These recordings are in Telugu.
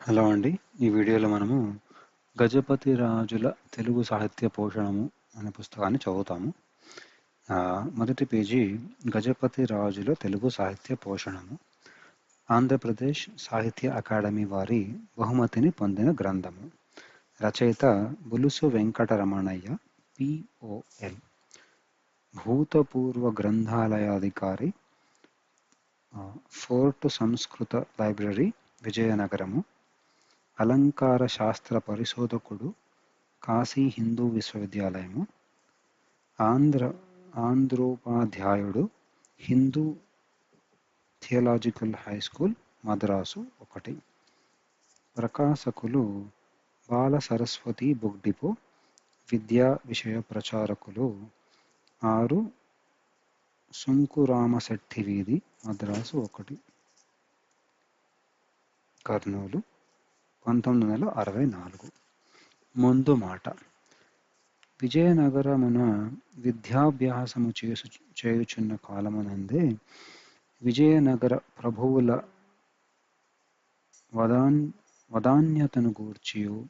హలో అండి. ఈ వీడియోలో మనము 'గజపతి రాజుల తెలుగు సాహిత్య పోషణము' అనే పుస్తకాన్ని చదువుతాము. మొదటి పేజీ 'గజపతి రాజుల తెలుగు సాహిత్య పోషణము' ఆంధ్రప్రదేశ్ సాహిత్య అకాడమీ వారి బహుమతిని పొందిన గ్రంథము. రచయిత బులుసు వెంకటరమణయ్య POL. భూతపూర్వ గ్రంథాలయాధికారి, ఫోర్టు సంస్కృత లైబ్రరీ, విజయనగరము. అలంకార శాస్త్ర పరిశోధకుడు, కాశీ హిందూ విశ్వవిద్యాలయము. ఆంధ్రోపాధ్యాయుడు, Hindu theological high school, Madras 1. ప్రకాశకులు బాల సరస్వతి బుక్ డిపో, విద్యా విషయ ప్రచారకులు 6 సుంకురామశెట్టి వీధి, మద్రాసు 1, కర్నూలు 1964. ముందు మాట. విజయనగరమున విద్యాభ్యాసము చేయుచున్న కాలమునందే విజయనగర ప్రభువుల వదాన్యతను గూర్చియు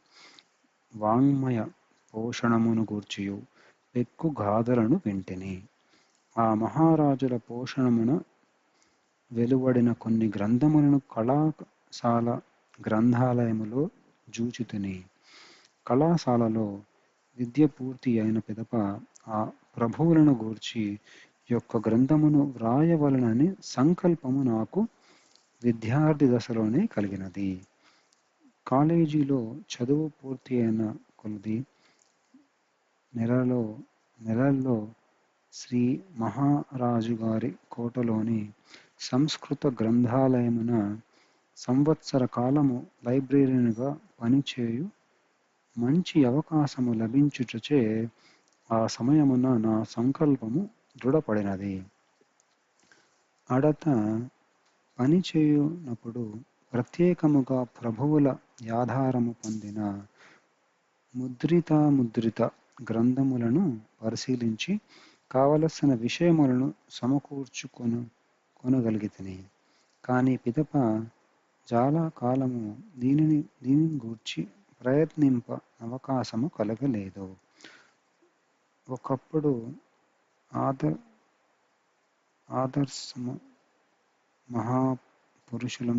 వాంగ్మయ పోషణమును గూర్చియు పెక్కు గాథలను వింటిని. ఆ మహారాజుల పోషణమున వెలువడిన కొన్ని గ్రంథములను కళాశాల గ్రంథాలయములో జూచితిని. కళాశాలలో విద్య పూర్తి అయిన పిదప ఆ ప్రభువులను గూర్చి యొక్క గ్రంథమును వ్రాయవలనని సంకల్పము నాకు విద్యార్థి దశలోనే కలిగినది. కాలేజీలో చదువు పూర్తి అయిన కొలది నెలల్లో శ్రీ మహారాజుగారి కోటలోని సంస్కృత గ్రంథాలయమున సంవత్సర కాలము లైబ్రేరియనుగా పనిచేయు మంచి అవకాశము లభించుటచే ఆ సమయమున నా సంకల్పము దృఢపడినది. అడత పనిచేయునప్పుడు ప్రత్యేకముగా ప్రభువుల యాధారము పొందిన ముద్రిత గ్రంథములను పరిశీలించి కావలసిన విషయములను సమకూర్చుకొనగలిగితిని. కాని పిదప చాలా కాలము దీనిని గూర్చి ప్రయత్నింప అవకాశము కలగలేదు. ఒకప్పుడు ఆదర్శ మహాపురుషులం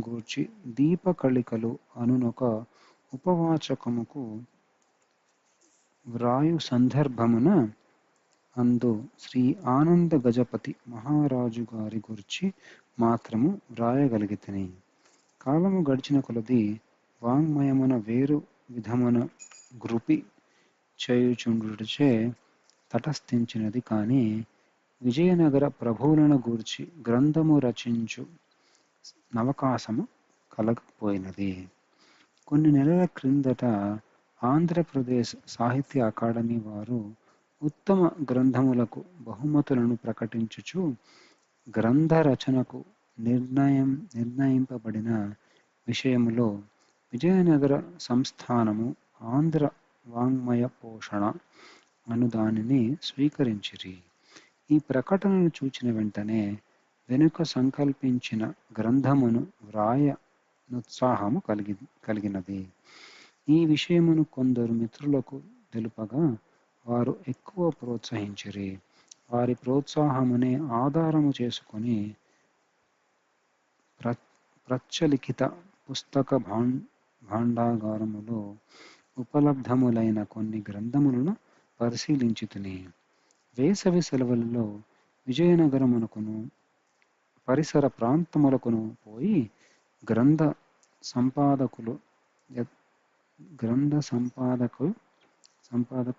గూర్చి దీపకళికలు అనునొక ఉపవాచకముకు వ్రాయు సందర్భమున అందు శ్రీ ఆనంద గజపతి మహారాజు గారి గురించి మాత్రము వ్రాయగలిగితిని. కాలము గడిచిన కొలది వాంగ్మయమున వేరు విధమున గ్రుపి చేయుచుండుటచే తటస్థించినది. కాని విజయనగర ప్రభువులను గూర్చి గ్రంథము రచించు నవకాశము కలగపోయినది. కొన్ని నెలల క్రిందట ఆంధ్రప్రదేశ్ సాహిత్య అకాడమీ వారు ఉత్తమ గ్రంథములకు బహుమతులను ప్రకటించుచు గ్రంథ రచనకు నిర్ణయింపబడిన విషయములో విజయనగర సంస్థానము ఆంధ్ర వాంగ్మయ పోషణ అను దానిని స్వీకరించిరి. ఈ ప్రకటనను చూచిన వెంటనే వెనుక సంకల్పించిన గ్రంథమును వ్రాయ నుత్సాహము కలిగినది. ఈ విషయమును కొందరు మిత్రులకు తెలుపగా వారు ఎక్కువ ప్రోత్సహించిరి. వారి ప్రోత్సాహమునే ఆధారము చేసుకొని ప్రచ్చలిఖిత పుస్తక భాండాగారములో ఉపలబ్ధములైన కొన్ని గ్రంథములను పరిశీలించితిని. వేసవి సెలవులలో విజయనగరమునకును పరిసర ప్రాంతములకును పోయి గ్రంథ సంపాదకు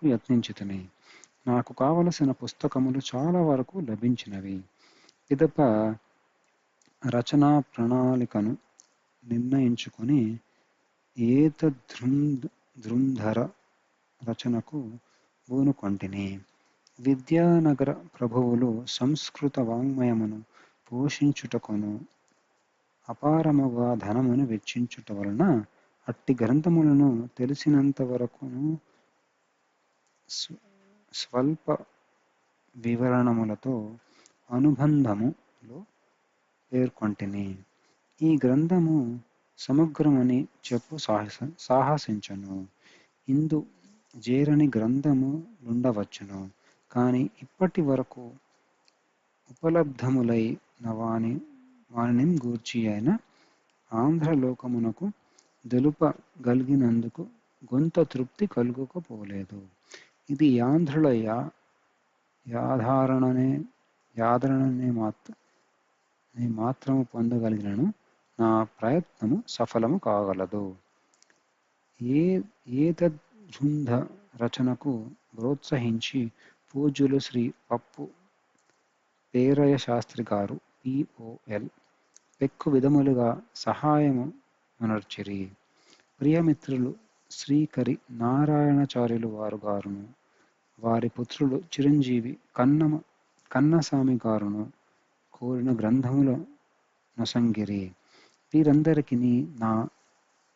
యత్నించితిని. నాకు కావలసిన పుస్తకములు చాలా వరకు లభించినవి. పిదప రచనా ప్రణాళికను నిర్ణయించుకొని ఏతదృంధర రచనకు పూనుకొంటిని. విద్యానగర ప్రభువులు సంస్కృత వాంగ్మయమును పోషించుటకును అపారముగా ధనమును వెచ్చించుట వలన అట్టి గ్రంథములను తెలిసినంతవరకును స్వల్ప వివరణములతో అనుబంధములో పేర్కొంటిని. ఈ గ్రంథము సమగ్రమని చెప్పు సాహసించను. ఇందు జేరని గ్రంథము నుండవచ్చును. కాని ఇప్పటి వరకు ఉపలబ్ధములైన వానిని గూర్చి అయిన ఆంధ్రలోకమునకు తెలుపగలిగినందుకు కొంత తృప్తి కలుగకపోలేదు. ఇది యాంధ్రుల యాధారణనే యాదరణనే మాత్రము పొందగలిగినను నా ప్రయత్నము సఫలము కాగలదు. ఏతద్గ్రంథ రచనకు ప్రోత్సహించి పూజ్యులు శ్రీ పప్పు పేరయ్య శాస్త్రి గారు POL పెక్కు విధములుగా సహాయము నొనర్చిరి. ప్రియమిత్రులు శ్రీకరి నారాయణాచార్యులు వారు గారును వారి పుత్రులు చిరంజీవి కన్నస్వామి గారును కోరిన గ్రంథముల నొసంగిరి. వీరందరికీ నా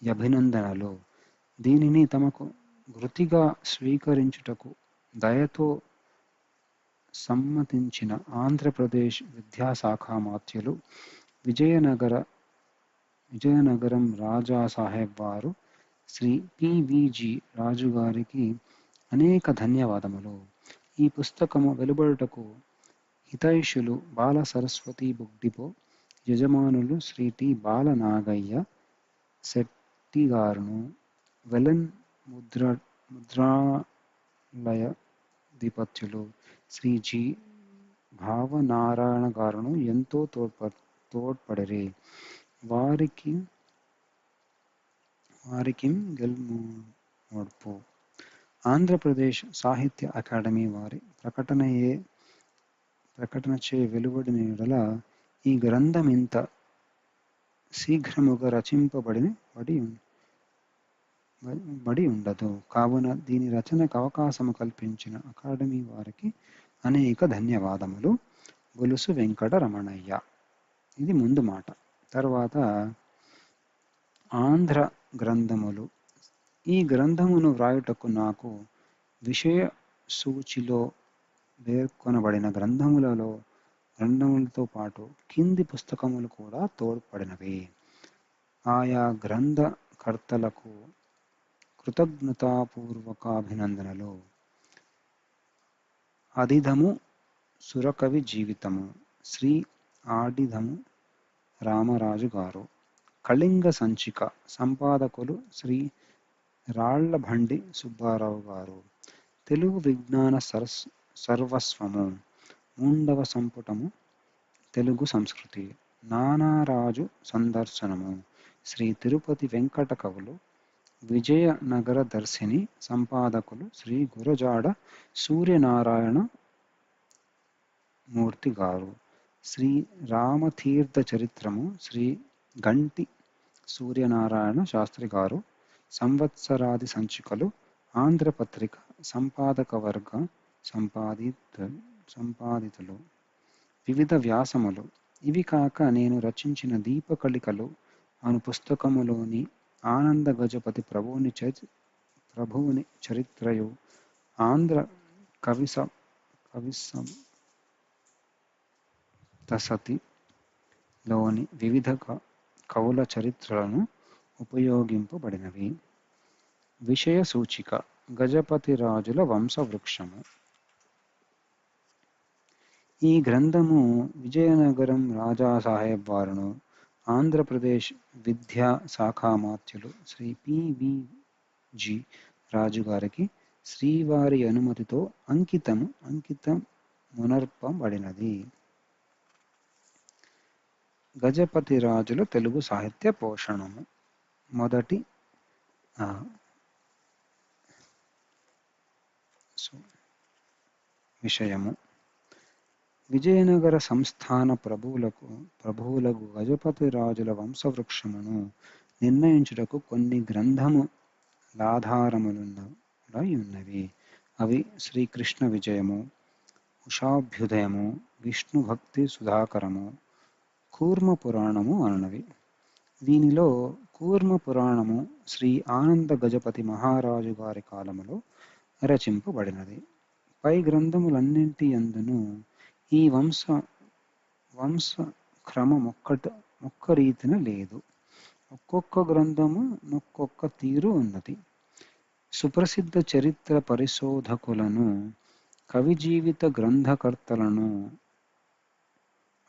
అభినందనలు. దీనిని తమకు వృత్తిగా స్వీకరించుటకు దయతో సమ్మతించిన ఆంధ్రప్రదేశ్ విద్యాశాఖ మాత్యులు విజయనగరం రాజాసాహెబ్ వారు శ్రీ PVG రాజు గారికి అనేక ధన్యవాదములు. ఈ పుస్తకము వెలువడుటకు హితైషులు బాల సరస్వతి బుక్ డిపో యజమానులు శ్రీ T. బాలనాగయ్య శెట్టి గారును, వెలన్ ముద్రణాలయ ధిపత్యులు శ్రీ G. భావనారాయణ గారును ఎంతో తోడ్పడిరి. వారికిం గెల్మోడ్పు. ఆంధ్రప్రదేశ్ సాహిత్య అకాడమీ వారి ప్రకటనచే వెలువడిన యెడల ఈ గ్రంథమింత శీఘ్రముగా రచింపబడి ఉండదు. కావున దీని రచనకు అవకాశము కల్పించిన అకాడమీ వారికి అనేక ధన్యవాదములు. గొలుసు వెంకట రమణయ్య. ఇది ముందు మాట. తర్వాత ఆంధ్ర గ్రంథములు. ఈ గ్రంథమును వ్రాయుటకు నాకు విషయ సూచిలో పేర్కొనబడిన గ్రంథములతో పాటు కింది పుస్తకములు కూడా తోడ్పడినవి. ఆయా గ్రంథకర్తలకు కృతజ్ఞతాపూర్వకాభినందనలు. అదిధము సురకవి జీవితము శ్రీ ఆడిధము రామరాజు గారు. కళింగ సంచిక సంపాదకులు శ్రీ రాళ్లబండి సుబ్బారావు గారు. తెలుగు విజ్ఞాన సర్వస్వము 3వ సంపుటము తెలుగు సంస్కృతి. నానారాజు సందర్శనము శ్రీ తిరుపతి వెంకట కవులు. విజయనగర దర్శిని సంపాదకులు శ్రీ గురజాడ సూర్యనారాయణ మూర్తి గారు. శ్రీ రామతీర్థ చరిత్రము శ్రీ గంటి సూర్యనారాయణ శాస్త్రి గారు. సంవత్సరాది సంచికలు ఆంధ్రపత్రిక సంపాదకవర్గ సంపాదితులు. వివిధ వ్యాసములు. ఇవి కాక నేను రచించిన దీపకళికలు అను పుస్తకములోని ఆనంద గజపతి ప్రభువుని చరిత్రయు, ఆంధ్ర కవిసప్తశతి లోని వివిధ కవుల చరిత్రలను ఉపయోగింపబడినవి. విషయ సూచిక గజపతి రాజుల వంశవృక్షము. ఈ గ్రంథము విజయనగరం రాజాసాహెబ్ వారును ఆంధ్రప్రదేశ్ విద్యా శాఖామాత్యులు శ్రీ PVG రాజు గారికి శ్రీవారి అనుమతితో అంకితమునర్పబడినది. గజపతి రాజుల తెలుగు సాహిత్య పోషణము. మొదటి విషయము విజయనగర సంస్థాన ప్రభువులకు గజపతి రాజుల వంశవృక్షమును నిర్ణయించుటకు కొన్ని గ్రంథములాధారములున్నవి. అవి శ్రీకృష్ణ విజయము, ఉషాభ్యుదయము, విష్ణు భక్తి సుధాకరము, కూర్మ పురాణము అనునవి. దీనిలో కూర్మ పురాణము శ్రీ ఆనంద గజపతి మహారాజు గారి కాలములో రచింపబడినది. పై గ్రంథములన్నింటి యందును ఈ వంశ క్రమం ఒక్క రీతిన లేదు. ఒక్కొక్క గ్రంథము ఒక్కొక్క తీరు ఉన్నది. సుప్రసిద్ధ చరిత్ర పరిశోధకులను, కవి జీవిత గ్రంథకర్తలను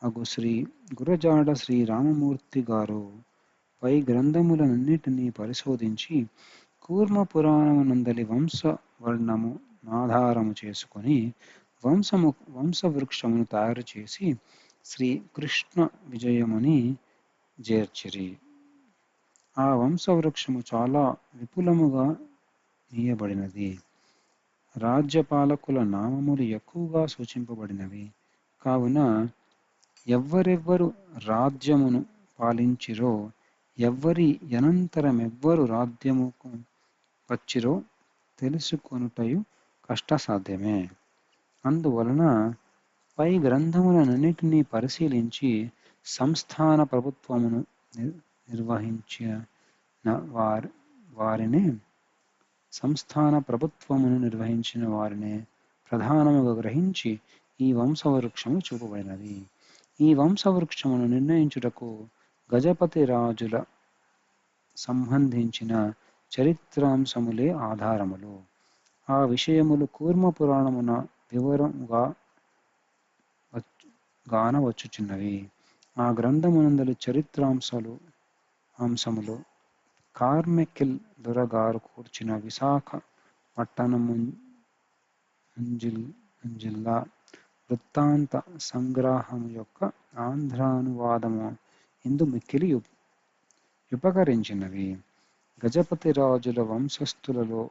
అగు శ్రీ గురజాడ శ్రీరామమూర్తి గారు పై గ్రంథములన్నిటినీ పరిశోధించి కూర్మ పురాణమునందలి వంశ వర్ణము ఆధారము చేసుకొని వంశవృక్షమును తయారు చేసి శ్రీ కృష్ణ విజయముని చేర్చిరి. ఆ వంశవృక్షము చాలా విపులముగా నీయబడినది. రాజ్యపాలకుల నామములు ఎక్కువగా సూచింపబడినవి. కావున ఎవ్వరెవ్వరు రాజ్యమును పాలించిరో, ఎవ్వరి అనంతరమెవ్వరు రాజ్యముకు వచ్చిరో తెలుసుకొనుటయు కష్టసాధ్యమే. అందువలన పై గ్రంథములన్నిటినీ పరిశీలించి సంస్థాన ప్రభుత్వమును నిర్వహించిన వారినే ప్రధానముగా గ్రహించి ఈ వంశవృక్షము చూపబడినది. ఈ వంశవృక్షమును నిర్ణయించుటకు గజపతి రాజుల సంబంధించిన చరిత్రాంశములే ఆధారములు. ఆ విషయములు కూర్మ పురాణమున వివరముగా గానవచ్చుచున్నవి. ఆ గ్రంథమునందలి చరిత్రాంశములు కార్మెకిల్ దొరగారు కూర్చిన విశాఖ పట్టణముంజిల్లా వృత్తాంత సంగ్రహము యొక్క ఆంధ్రానువాదము ఇందు మిక్కిలి ఉపకరించినవి. గజపతి రాజుల వంశస్థులలో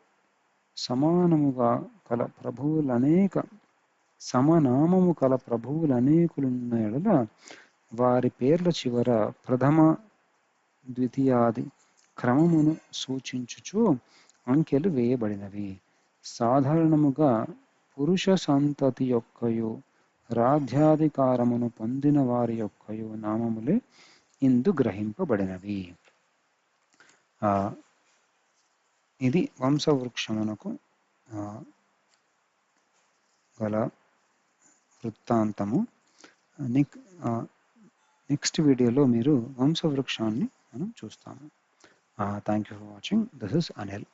సమనామము కల ప్రభువులనేకులున్న యెడల వారి పేర్ల చివర ప్రథమ ద్వితీయాది క్రమమును సూచించుచు అంకెలు వేయబడినవి. సాధారణముగా పురుష సంతతి యొక్కయు రాజ్యాధికారమును పొందిన వారి యొక్కయు నామములే ఇందు గ్రహింపబడినవి. ఇది వంశవృక్షమునకు గల వృత్తాంతము. నెక్స్ట్ వీడియోలో మీరు వంశవృక్షాన్ని మనం చూస్తాము. Thank you for watching. This is Anil.